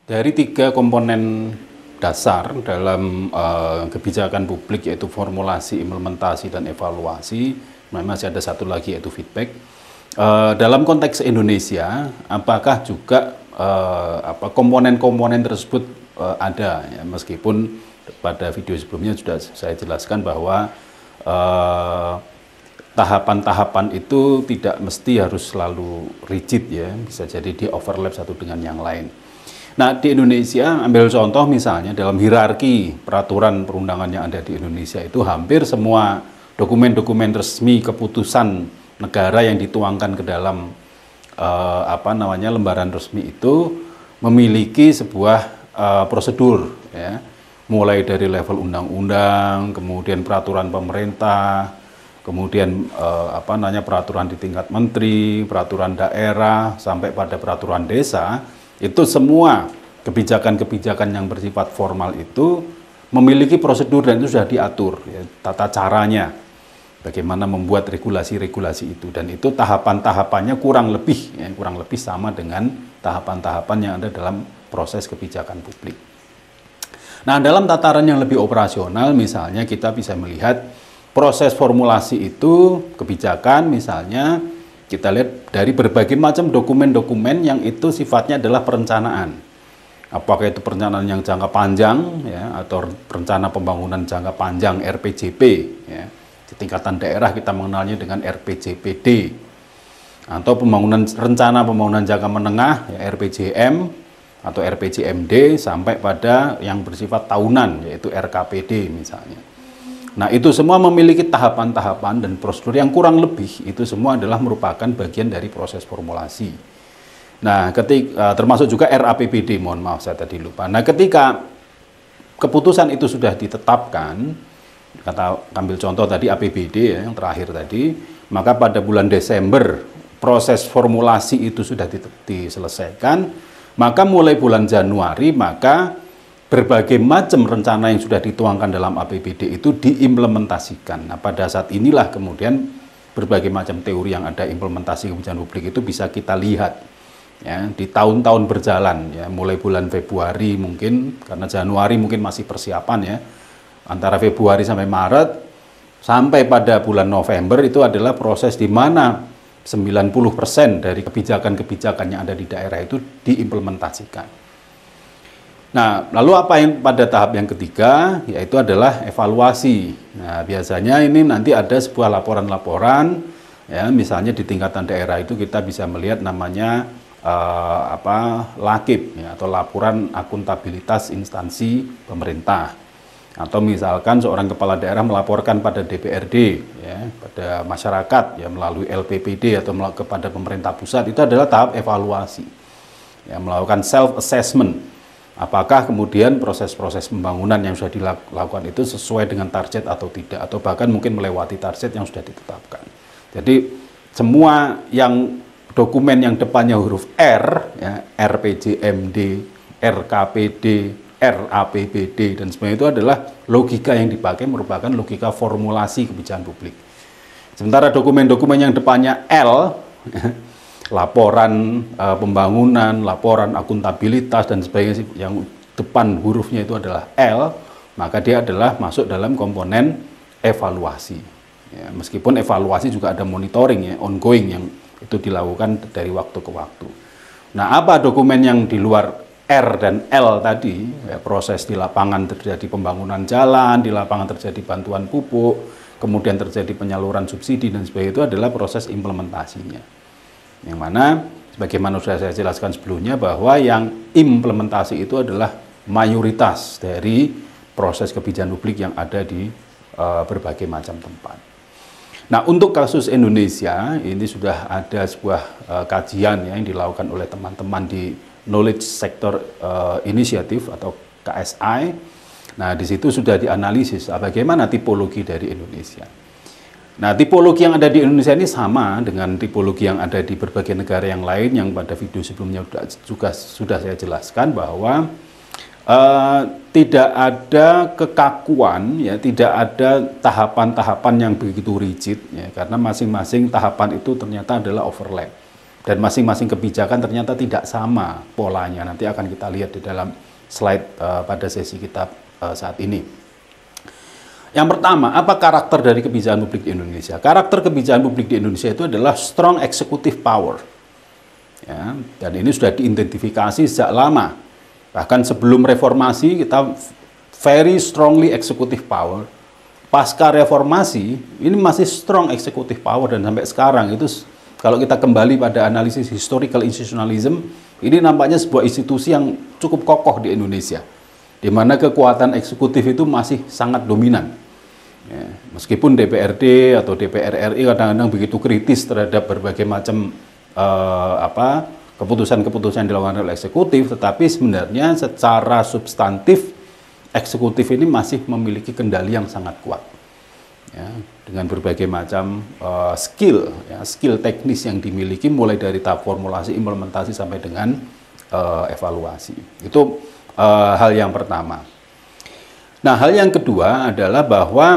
Dari tiga komponen dasar dalam kebijakan publik, yaitu formulasi, implementasi, dan evaluasi, masih ada satu lagi yaitu feedback. Dalam konteks Indonesia, apakah juga komponen-komponen tersebut ada, ya, meskipun pada video sebelumnya sudah saya jelaskan bahwa tahapan-tahapan itu tidak mesti harus selalu rigid, ya, bisa jadi di overlap satu dengan yang lain. Nah, di Indonesia, ambil contoh misalnya dalam hierarki peraturan perundangan yang ada di Indonesia itu hampir semua dokumen-dokumen resmi keputusan negara yang dituangkan ke dalam lembaran resmi itu memiliki sebuah prosedur, ya, mulai dari level undang-undang, kemudian peraturan pemerintah, kemudian peraturan di tingkat menteri, peraturan daerah, sampai pada peraturan desa. Itu semua kebijakan-kebijakan yang bersifat formal itu memiliki prosedur dan itu sudah diatur, ya, tata caranya, bagaimana membuat regulasi-regulasi itu, dan itu tahapan-tahapannya kurang lebih sama dengan tahapan-tahapan yang ada dalam proses kebijakan publik. Nah, dalam tataran yang lebih operasional, misalnya kita bisa melihat proses formulasi itu kebijakan, misalnya kita lihat dari berbagai macam dokumen-dokumen yang itu sifatnya adalah perencanaan. Apakah itu perencanaan yang jangka panjang, ya, atau rencana pembangunan jangka panjang RPJP, ya. Di tingkatan daerah kita mengenalnya dengan RPJPD, atau rencana pembangunan jangka menengah, ya, RPJM atau RPJMD, sampai pada yang bersifat tahunan, yaitu RKPD misalnya. Nah, itu semua memiliki tahapan-tahapan dan prosedur yang kurang lebih itu semua adalah merupakan bagian dari proses formulasi. Nah, termasuk juga RAPBD, mohon maaf saya tadi lupa. Nah, ketika keputusan itu sudah ditetapkan, ambil contoh tadi APBD, ya, yang terakhir tadi, maka pada bulan Desember proses formulasi itu sudah diselesaikan, maka mulai bulan Januari maka berbagai macam rencana yang sudah dituangkan dalam APBD itu diimplementasikan. Nah, pada saat inilah kemudian berbagai macam teori yang ada implementasi kebijakan publik itu bisa kita lihat, ya, di tahun-tahun berjalan, ya, mulai bulan Februari mungkin, karena Januari mungkin masih persiapan, ya, antara Februari sampai Maret, sampai pada bulan November itu adalah proses di mana 90% dari kebijakan-kebijakan yang ada di daerah itu diimplementasikan. Nah, lalu apa yang pada tahap yang ketiga, yaitu adalah evaluasi. Nah, biasanya ini nanti ada sebuah laporan-laporan, ya, misalnya di tingkatan daerah itu kita bisa melihat namanya LAKIP, ya, atau laporan akuntabilitas instansi pemerintah. Atau misalkan seorang kepala daerah melaporkan pada DPRD, ya, pada masyarakat, ya, melalui LPPD atau kepada pemerintah pusat, itu adalah tahap evaluasi, ya, melakukan self-assessment. Apakah kemudian proses-proses pembangunan yang sudah dilakukan itu sesuai dengan target atau tidak, atau bahkan mungkin melewati target yang sudah ditetapkan. Jadi semua yang dokumen yang depannya huruf R, ya, RPJMD, RKPD, RAPBD, dan sebagainya itu adalah logika yang dipakai merupakan logika formulasi kebijakan publik. Sementara dokumen-dokumen yang depannya L, laporan pembangunan, laporan akuntabilitas, dan sebagainya yang depan hurufnya itu adalah L, maka dia adalah masuk dalam komponen evaluasi. Ya, meskipun evaluasi juga ada monitoring, ya, ongoing, yang itu dilakukan dari waktu ke waktu. Nah, apa dokumen yang di luar R dan L tadi, ya, proses di lapangan terjadi pembangunan jalan, di lapangan terjadi bantuan pupuk, kemudian terjadi penyaluran subsidi dan sebagainya, itu adalah proses implementasinya. Yang mana, sebagaimana sudah saya jelaskan sebelumnya, bahwa yang implementasi itu adalah mayoritas dari proses kebijakan publik yang ada di berbagai macam tempat. Nah, untuk kasus Indonesia, ini sudah ada sebuah kajian, ya, yang dilakukan oleh teman-teman di Knowledge Sector Initiative atau KSI. Nah, di situ sudah dianalisis bagaimana tipologi dari Indonesia. Nah, tipologi yang ada di Indonesia ini sama dengan tipologi yang ada di berbagai negara yang lain yang pada video sebelumnya juga sudah saya jelaskan, bahwa tidak ada kekakuan, ya, tidak ada tahapan-tahapan yang begitu rigid, ya, karena masing-masing tahapan itu ternyata adalah overlap. Dan masing-masing kebijakan ternyata tidak sama polanya. Nanti akan kita lihat di dalam slide pada sesi kita saat ini. Yang pertama, apa karakter dari kebijakan publik di Indonesia? Karakter kebijakan publik di Indonesia itu adalah strong executive power. Ya, dan ini sudah diidentifikasi sejak lama. Bahkan sebelum reformasi kita very strongly executive power. Pasca reformasi ini masih strong executive power, dan sampai sekarang itu kalau kita kembali pada analisis historical institutionalism, ini nampaknya sebuah institusi yang cukup kokoh di Indonesia, di mana kekuatan eksekutif itu masih sangat dominan. Ya, meskipun DPRD atau DPR RI kadang-kadang begitu kritis terhadap berbagai macam keputusan-keputusan yang dilakukan oleh eksekutif, tetapi sebenarnya secara substantif eksekutif ini masih memiliki kendali yang sangat kuat. Ya, dengan berbagai macam skill teknis yang dimiliki, mulai dari tahap formulasi, implementasi sampai dengan evaluasi. Itu hal yang pertama. Nah, hal yang kedua adalah bahwa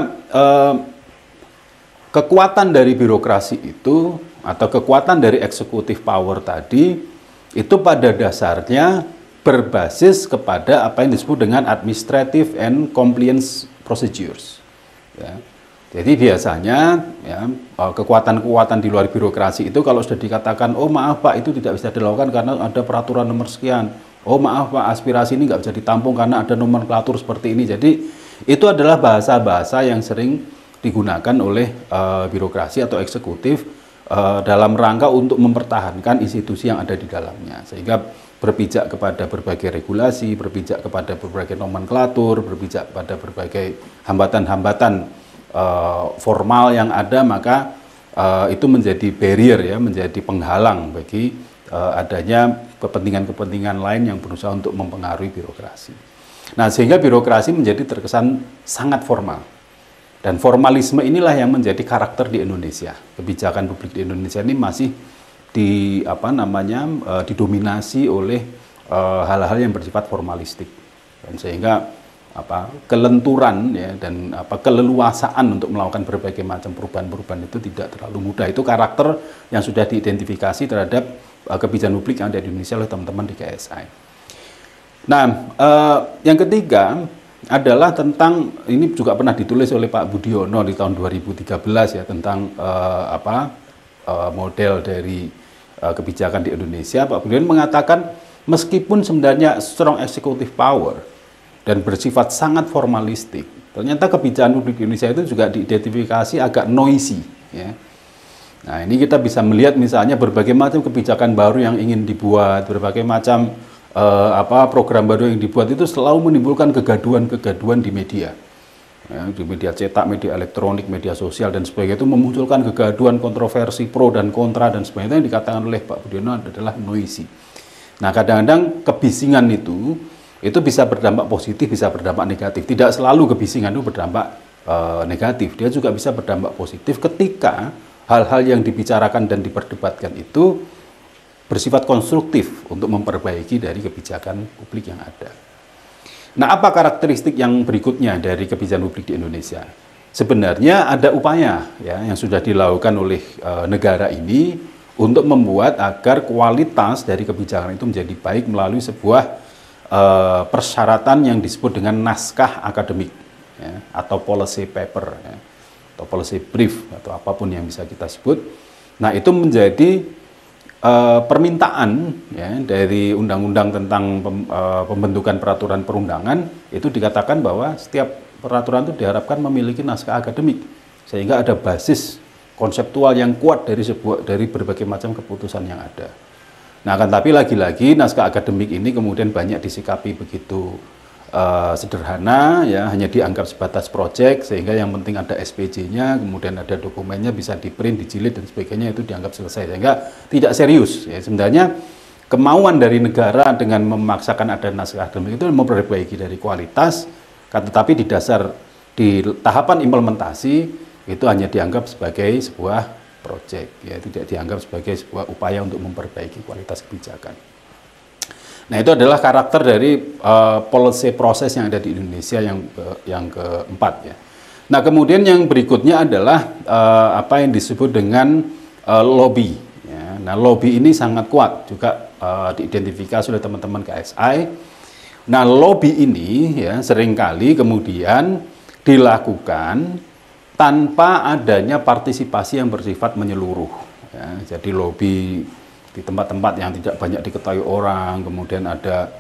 kekuatan dari birokrasi itu atau kekuatan dari executive power tadi itu pada dasarnya berbasis kepada apa yang disebut dengan administrative and compliance procedures. Ya. Jadi biasanya ya, kekuatan-kekuatan di luar birokrasi itu kalau sudah dikatakan, oh maaf Pak, itu tidak bisa dilakukan karena ada peraturan nomor sekian. Oh maaf Pak, aspirasi ini nggak bisa ditampung karena ada nomenklatur seperti ini. Jadi itu adalah bahasa-bahasa yang sering digunakan oleh birokrasi atau eksekutif dalam rangka untuk mempertahankan institusi yang ada di dalamnya. Sehingga berpijak kepada berbagai regulasi, berpijak kepada berbagai nomenklatur, berpijak kepada berbagai hambatan-hambatan formal yang ada, maka itu menjadi barrier ya, menjadi penghalang bagi adanya kepentingan-kepentingan lain yang berusaha untuk mempengaruhi birokrasi. Nah, sehingga birokrasi menjadi terkesan sangat formal. Dan formalisme inilah yang menjadi karakter di Indonesia. Kebijakan publik di Indonesia ini masih didominasi oleh hal-hal yang bersifat formalistik. Dan sehingga kelenturan ya, dan keleluasaan untuk melakukan berbagai macam perubahan-perubahan itu tidak terlalu mudah. Itu karakter yang sudah diidentifikasi terhadap kebijakan publik yang ada di Indonesia oleh teman-teman di KSI. Nah, yang ketiga adalah tentang, ini juga pernah ditulis oleh Pak Budiono di tahun 2013 ya, tentang model dari kebijakan di Indonesia. Pak Budiono mengatakan meskipun sebenarnya strong executive power dan bersifat sangat formalistik, ternyata kebijakan publik di Indonesia itu juga diidentifikasi agak noisy ya. Nah, ini kita bisa melihat misalnya berbagai macam kebijakan baru yang ingin dibuat, berbagai macam program baru yang dibuat itu selalu menimbulkan kegaduhan-kegaduhan di media. Ya, di media cetak, media elektronik, media sosial dan sebagainya, itu memunculkan kegaduhan, kontroversi, pro dan kontra dan sebagainya, yang dikatakan oleh Pak Budiono adalah noisy. Nah, kadang-kadang kebisingan itu bisa berdampak positif, bisa berdampak negatif. Tidak selalu kebisingan itu berdampak negatif, dia juga bisa berdampak positif ketika hal-hal yang dibicarakan dan diperdebatkan itu bersifat konstruktif untuk memperbaiki dari kebijakan publik yang ada. Nah, apa karakteristik yang berikutnya dari kebijakan publik di Indonesia? Sebenarnya ada upaya ya yang sudah dilakukan oleh negara ini untuk membuat agar kualitas dari kebijakan itu menjadi baik melalui sebuah persyaratan yang disebut dengan naskah akademik ya, atau policy paper ya, atau policy brief atau apapun yang bisa kita sebut. Nah, itu menjadi permintaan ya, dari undang-undang tentang pembentukan peraturan perundangan. Itu dikatakan bahwa setiap peraturan itu diharapkan memiliki naskah akademik sehingga ada basis konseptual yang kuat dari berbagai macam keputusan yang ada. Nah, kan tapi lagi-lagi naskah akademik ini kemudian banyak disikapi begitu sederhana ya, hanya dianggap sebatas proyek, sehingga yang penting ada SPJ-nya, kemudian ada dokumennya, bisa di-print, dijilid dan sebagainya, itu dianggap selesai, sehingga tidak serius ya. Sebenarnya kemauan dari negara dengan memaksakan ada naskah akademik itu memperbaiki dari kualitas, tetapi di tahapan implementasi itu hanya dianggap sebagai sebuah proyek ya, tidak dianggap sebagai sebuah upaya untuk memperbaiki kualitas kebijakan. Nah, itu adalah karakter dari policy proses yang ada di Indonesia yang keempat ya. Nah, kemudian yang berikutnya adalah apa yang disebut dengan lobby ya. Nah, lobby ini sangat kuat juga diidentifikasi oleh teman-teman KSI. Nah, lobby ini ya seringkali kemudian dilakukan tanpa adanya partisipasi yang bersifat menyeluruh. Ya, jadi lobby di tempat-tempat yang tidak banyak diketahui orang, kemudian ada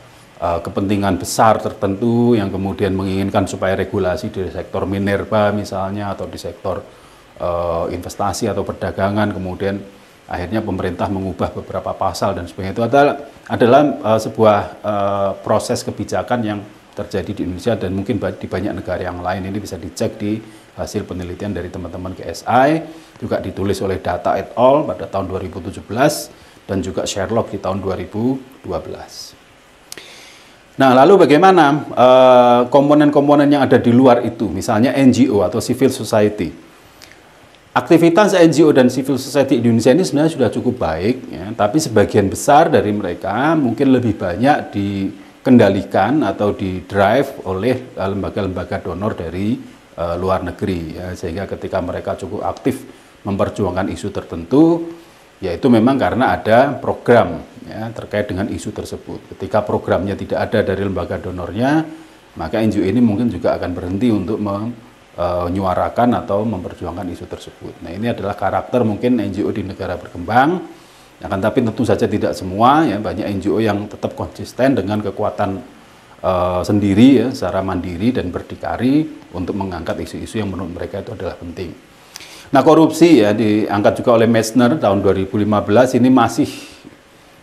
kepentingan besar tertentu yang kemudian menginginkan supaya regulasi di sektor minerba misalnya atau di sektor investasi atau perdagangan, kemudian akhirnya pemerintah mengubah beberapa pasal dan sebagainya. Itu adalah sebuah proses kebijakan yang terjadi di Indonesia dan mungkin di banyak negara yang lain. Ini bisa dicek di hasil penelitian dari teman-teman KSI, juga ditulis oleh Data et al. Pada tahun 2017 dan juga Sherlock di tahun 2012. Nah, lalu bagaimana komponen-komponen yang ada di luar itu, misalnya NGO atau civil society. Aktivitas NGO dan civil society di Indonesia ini sebenarnya sudah cukup baik, ya, tapi sebagian besar dari mereka mungkin lebih banyak dikendalikan atau didrive oleh lembaga-lembaga donor dari luar negeri, ya, sehingga ketika mereka cukup aktif memperjuangkan isu tertentu, yaitu memang karena ada program ya, terkait dengan isu tersebut. Ketika programnya tidak ada dari lembaga donornya, maka NGO ini mungkin juga akan berhenti untuk menyuarakan atau memperjuangkan isu tersebut. Nah, ini adalah karakter mungkin NGO di negara berkembang. Akan tapi tentu saja tidak semua, ya, banyak NGO yang tetap konsisten dengan kekuatan sendiri ya, secara mandiri dan berdikari untuk mengangkat isu-isu yang menurut mereka itu adalah penting. Nah, korupsi ya diangkat juga oleh Metzner tahun 2015 ini masih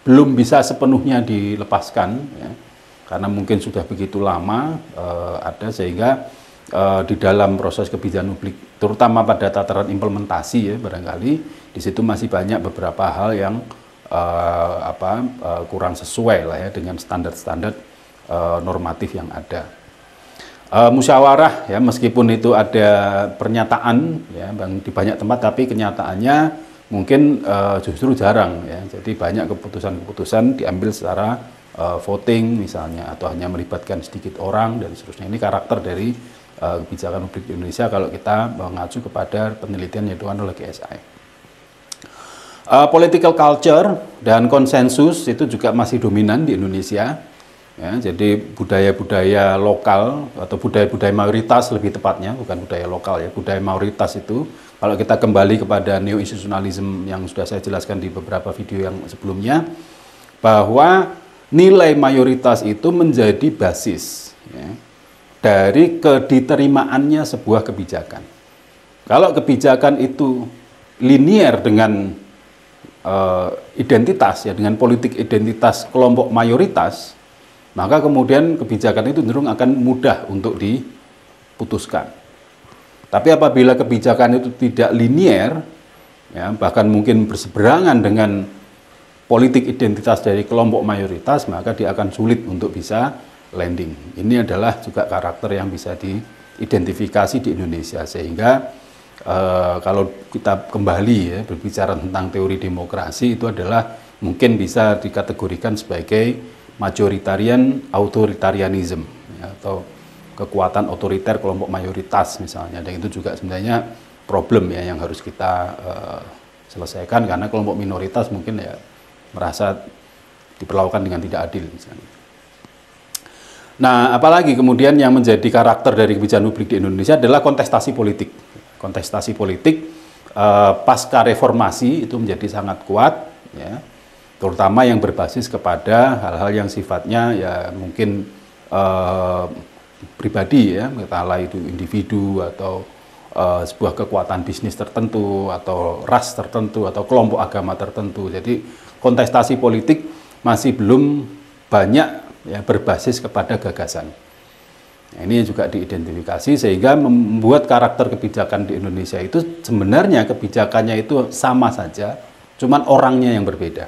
belum bisa sepenuhnya dilepaskan ya, karena mungkin sudah begitu lama ada sehingga di dalam proses kebijakan publik terutama pada tataran implementasi ya barangkali di situ masih banyak beberapa hal yang kurang sesuai lah ya dengan standar-standar normatif yang ada. Musyawarah ya meskipun itu ada pernyataan ya di banyak tempat tapi kenyataannya mungkin justru jarang ya. Jadi banyak keputusan-keputusan diambil secara voting misalnya atau hanya melibatkan sedikit orang dan seterusnya. Ini karakter dari kebijakan publik di Indonesia kalau kita mengacu kepada penelitian yang dilakukan oleh KSI. Political culture dan konsensus itu juga masih dominan di Indonesia. Ya, jadi budaya-budaya lokal atau budaya-budaya mayoritas lebih tepatnya, bukan budaya lokal ya, budaya mayoritas itu kalau kita kembali kepada neo-institutionalism yang sudah saya jelaskan di beberapa video yang sebelumnya, bahwa nilai mayoritas itu menjadi basis ya, dari kediterima,annya sebuah kebijakan. Kalau kebijakan itu linier dengan identitas ya, dengan politik identitas kelompok mayoritas, maka kemudian kebijakan itu cenderung akan mudah untuk diputuskan. Tapi apabila kebijakan itu tidak linier, ya, bahkan mungkin berseberangan dengan politik identitas dari kelompok mayoritas, maka dia akan sulit untuk bisa landing. Ini adalah juga karakter yang bisa diidentifikasi di Indonesia. Sehingga kalau kita kembali ya, berbicara tentang teori demokrasi, itu adalah mungkin bisa dikategorikan sebagai majoritarian authoritarianism ya, atau kekuatan otoriter kelompok mayoritas misalnya, dan itu juga sebenarnya problem ya yang harus kita selesaikan karena kelompok minoritas mungkin ya merasa diperlakukan dengan tidak adil misalnya. Nah, apalagi kemudian yang menjadi karakter dari kebijakan publik di Indonesia adalah kontestasi politik. Kontestasi politik pasca reformasi itu menjadi sangat kuat ya, terutama yang berbasis kepada hal-hal yang sifatnya ya mungkin pribadi ya, katakanlah itu individu atau sebuah kekuatan bisnis tertentu atau ras tertentu atau kelompok agama tertentu. Jadi kontestasi politik masih belum banyak ya berbasis kepada gagasan. Nah, ini juga diidentifikasi sehingga membuat karakter kebijakan di Indonesia itu sebenarnya kebijakannya itu sama saja, cuman orangnya yang berbeda.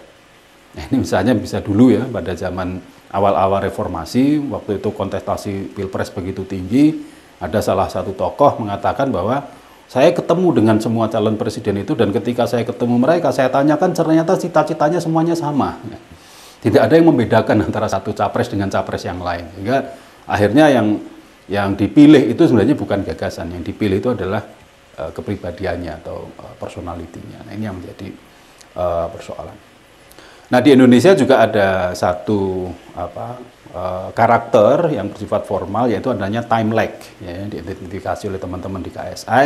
Nah, ini misalnya bisa dulu ya pada zaman awal-awal reformasi, waktu itu kontestasi pilpres begitu tinggi, ada salah satu tokoh mengatakan bahwa saya ketemu dengan semua calon presiden itu dan ketika saya ketemu mereka, saya tanyakan ternyata cita-citanya semuanya sama. Tidak ada yang membedakan antara satu capres dengan capres yang lain. Sehingga akhirnya yang dipilih itu sebenarnya bukan gagasan, yang dipilih itu adalah kepribadiannya atau personalitinya. Nah, ini yang menjadi persoalan. Nah, di Indonesia juga ada satu karakter yang bersifat formal, yaitu adanya time lag, ya, diidentifikasi oleh teman-teman di KSI.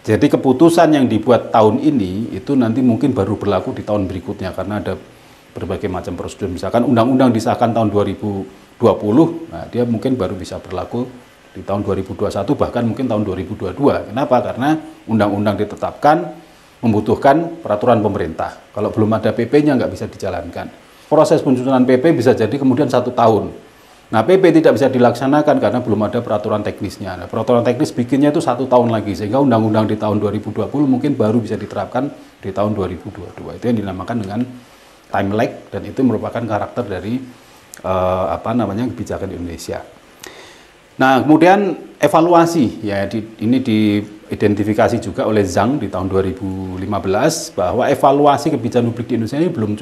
Jadi keputusan yang dibuat tahun ini itu nanti mungkin baru berlaku di tahun berikutnya karena ada berbagai macam prosedur. Misalkan undang-undang disahkan tahun 2020, nah dia mungkin baru bisa berlaku di tahun 2021 bahkan mungkin tahun 2022. Kenapa? Karena undang-undang ditetapkan membutuhkan peraturan pemerintah. Kalau belum ada PP-nya nggak bisa dijalankan. Proses penyusunan PP bisa jadi kemudian 1 tahun. Nah, PP tidak bisa dilaksanakan karena belum ada peraturan teknisnya. Nah, peraturan teknis bikinnya itu 1 tahun lagi, sehingga undang-undang di tahun 2020 mungkin baru bisa diterapkan di tahun 2022. Itu yang dinamakan dengan time lag, dan itu merupakan karakter dari kebijakan Indonesia. Nah, kemudian evaluasi, ya ini diidentifikasi juga oleh Zhang di tahun 2015 bahwa evaluasi kebijakan publik di Indonesia ini belum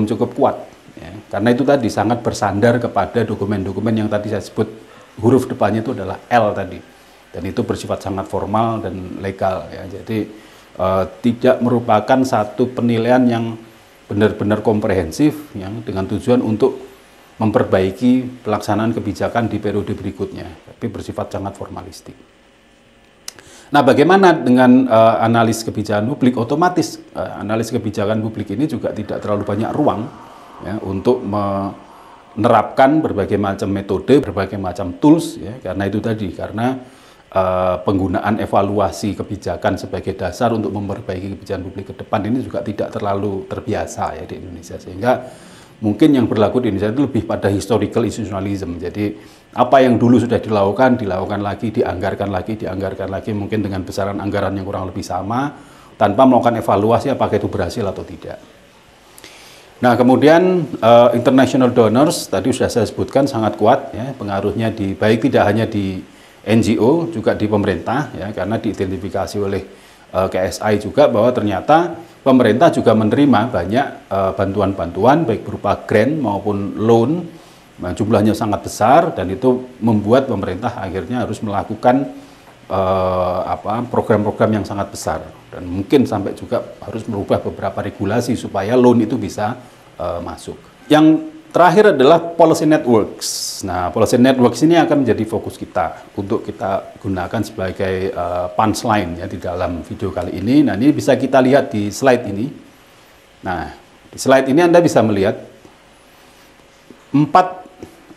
cukup kuat. Ya, karena itu tadi sangat bersandar kepada dokumen-dokumen yang tadi saya sebut huruf depannya itu adalah L tadi, dan itu bersifat sangat formal dan legal, ya. Jadi tidak merupakan satu penilaian yang benar-benar komprehensif, yang dengan tujuan untuk memperbaiki pelaksanaan kebijakan di periode berikutnya, tapi bersifat sangat formalistik. Nah, bagaimana dengan analis kebijakan publik? Otomatis analis kebijakan publik ini juga tidak terlalu banyak ruang, ya, untuk menerapkan berbagai macam metode, berbagai macam tools, ya, karena itu tadi, karena penggunaan evaluasi kebijakan sebagai dasar untuk memperbaiki kebijakan publik ke depan ini juga tidak terlalu terbiasa, ya, di Indonesia, sehingga mungkin yang berlaku di Indonesia itu lebih pada historical institutionalism. Jadi apa yang dulu sudah dilakukan lagi, dianggarkan lagi, mungkin dengan besaran anggaran yang kurang lebih sama, tanpa melakukan evaluasi apakah itu berhasil atau tidak. Nah, kemudian international donors tadi sudah saya sebutkan sangat kuat, ya, pengaruhnya baik tidak hanya di NGO, juga di pemerintah, ya, karena diidentifikasi oleh KSI juga bahwa ternyata pemerintah juga menerima banyak bantuan-bantuan baik berupa grant maupun loan, nah, jumlahnya sangat besar, dan itu membuat pemerintah akhirnya harus melakukan program-program yang sangat besar, dan mungkin sampai juga harus merubah beberapa regulasi supaya loan itu bisa masuk. Yang terakhir adalah policy networks. Nah, policy networks ini akan menjadi fokus kita untuk kita gunakan sebagai punchline, ya, di dalam video kali ini. Nah, ini bisa kita lihat di slide ini. Nah, di slide ini Anda bisa melihat 4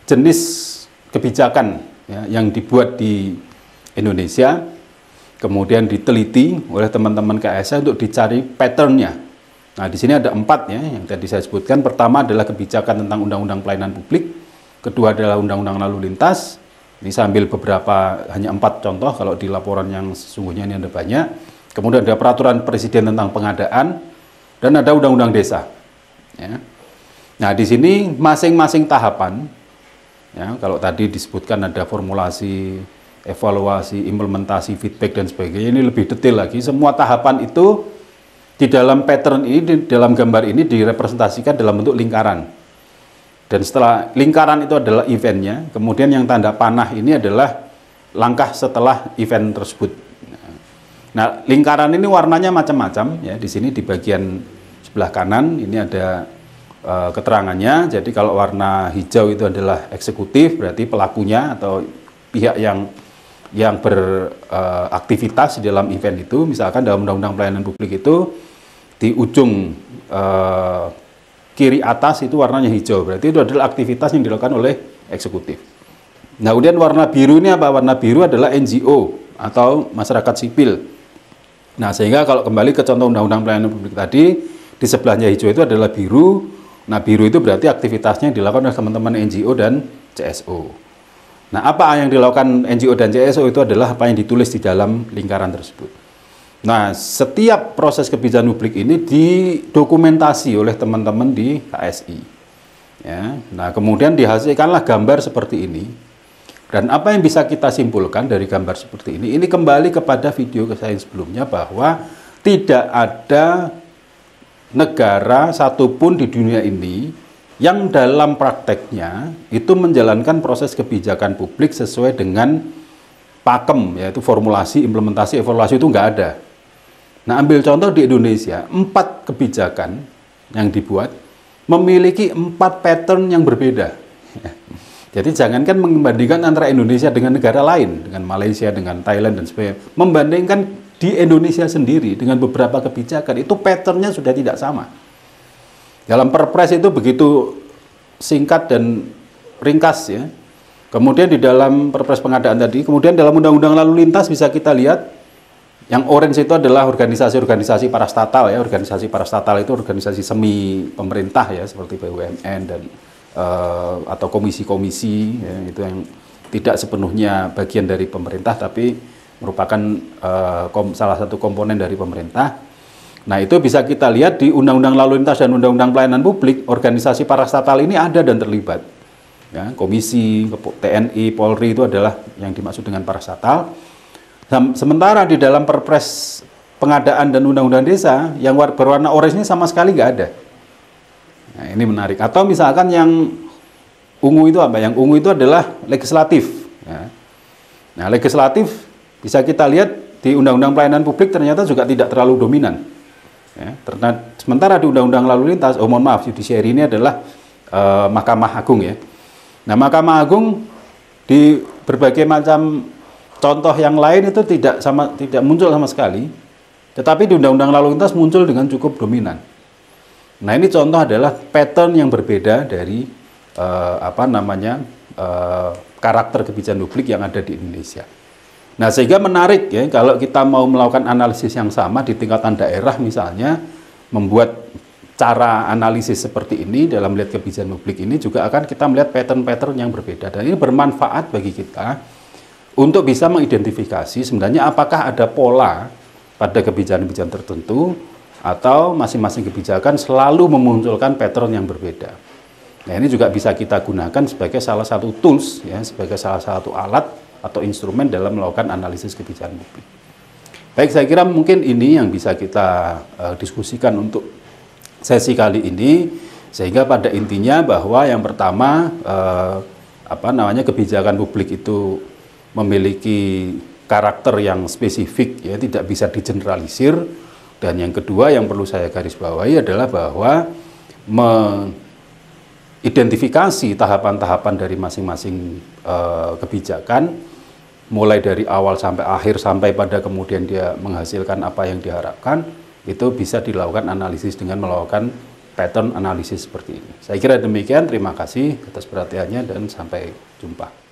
jenis kebijakan, ya, yang dibuat di Indonesia, kemudian diteliti oleh teman-teman KSI untuk dicari patternnya. Nah, di sini ada 4, ya, yang tadi saya sebutkan. Pertama adalah kebijakan tentang undang-undang pelayanan publik, kedua adalah undang-undang lalu lintas. Ini saya ambil beberapa, hanya 4 contoh, kalau di laporan yang sesungguhnya ini ada banyak. Kemudian ada peraturan presiden tentang pengadaan, dan ada undang-undang desa, ya. Nah, di sini masing-masing tahapan, ya, kalau tadi disebutkan ada formulasi, evaluasi, implementasi, feedback, dan sebagainya, ini lebih detail lagi. Semua tahapan itu di dalam pattern ini, di dalam gambar ini direpresentasikan dalam bentuk lingkaran. Dan setelah lingkaran itu adalah eventnya, kemudian yang tanda panah ini adalah langkah setelah event tersebut. Nah, lingkaran ini warnanya macam-macam, ya. Di sini di bagian sebelah kanan ini ada keterangannya. Jadi kalau warna hijau itu adalah eksekutif, berarti pelakunya atau pihak yang beraktivitas di dalam event itu. Misalkan dalam undang-undang pelayanan publik itu di ujung kiri atas itu warnanya hijau, berarti itu adalah aktivitas yang dilakukan oleh eksekutif. Nah, kemudian warna biru ini apa? Warna biru adalah NGO atau masyarakat sipil. Nah, sehingga kalau kembali ke contoh undang-undang pelayanan publik tadi, di sebelahnya hijau itu adalah biru. Nah, biru itu berarti aktivitasnya dilakukan oleh teman-teman NGO dan CSO. Nah, apa yang dilakukan NGO dan CSO itu adalah apa yang ditulis di dalam lingkaran tersebut. Nah, setiap proses kebijakan publik ini didokumentasi oleh teman-teman di KSI. Ya. Nah, kemudian dihasilkanlah gambar seperti ini. Dan apa yang bisa kita simpulkan dari gambar seperti ini? Ini kembali kepada video saya sebelumnya bahwa tidak ada negara satupun di dunia ini yang dalam prakteknya itu menjalankan proses kebijakan publik sesuai dengan pakem, yaitu formulasi, implementasi, evaluasi itu nggak ada. Nah, ambil contoh di Indonesia, 4 kebijakan yang dibuat memiliki 4 pattern yang berbeda. Jadi jangankan membandingkan antara Indonesia dengan negara lain, dengan Malaysia, dengan Thailand, dan sebagainya. Membandingkan di Indonesia sendiri dengan beberapa kebijakan, itu patternnya sudah tidak sama. Dalam Perpres itu begitu singkat dan ringkas ya. Kemudian di dalam Perpres pengadaan tadi, kemudian dalam Undang-Undang Lalu Lintas bisa kita lihat, yang orange itu adalah organisasi-organisasi parastatal ya. Organisasi parastatal itu organisasi semi pemerintah ya, seperti BUMN dan atau komisi-komisi ya, itu yang tidak sepenuhnya bagian dari pemerintah tapi merupakan salah satu komponen dari pemerintah. Nah, itu bisa kita lihat di Undang-Undang Lalu Lintas dan Undang-Undang Pelayanan Publik, organisasi parastatal ini ada dan terlibat. Ya, komisi, TNI, Polri itu adalah yang dimaksud dengan parastatal. Sementara di dalam Perpres pengadaan dan Undang-Undang Desa yang berwarna orange ini sama sekali nggak ada. Nah, ini menarik. Atau misalkan yang ungu itu apa? Yang ungu itu adalah legislatif. Ya. Nah, legislatif bisa kita lihat di Undang-Undang Pelayanan Publik ternyata juga tidak terlalu dominan. Ya. Sementara di Undang-Undang Lalu Lintas, mohon maaf, judisiari ini adalah Mahkamah Agung ya. Nah, Mahkamah Agung di berbagai macam contoh yang lain itu tidak muncul sama sekali. Tetapi di Undang-Undang Lalu Lintas muncul dengan cukup dominan. Nah, ini contoh adalah pattern yang berbeda dari karakter kebijakan publik yang ada di Indonesia. Nah, sehingga menarik ya kalau kita mau melakukan analisis yang sama di tingkatan daerah misalnya, membuat cara analisis seperti ini dalam melihat kebijakan publik ini juga akan kita melihat pattern-pattern yang berbeda. Dan ini bermanfaat bagi kita untuk bisa mengidentifikasi sebenarnya apakah ada pola pada kebijakan-kebijakan tertentu atau masing-masing kebijakan selalu memunculkan pattern yang berbeda. Nah, ini juga bisa kita gunakan sebagai salah satu tools, ya, sebagai salah satu alat atau instrumen dalam melakukan analisis kebijakan publik. Baik, saya kira mungkin ini yang bisa kita diskusikan untuk sesi kali ini, sehingga pada intinya bahwa yang pertama kebijakan publik itu memiliki karakter yang spesifik, ya, tidak bisa digeneralisir. Dan yang kedua yang perlu saya garis bawahi adalah bahwa mengidentifikasi tahapan-tahapan dari masing-masing kebijakan, mulai dari awal sampai akhir sampai pada kemudian dia menghasilkan apa yang diharapkan, itu bisa dilakukan analisis dengan melakukan pattern analisis seperti ini. Saya kira demikian, terima kasih atas perhatiannya dan sampai jumpa.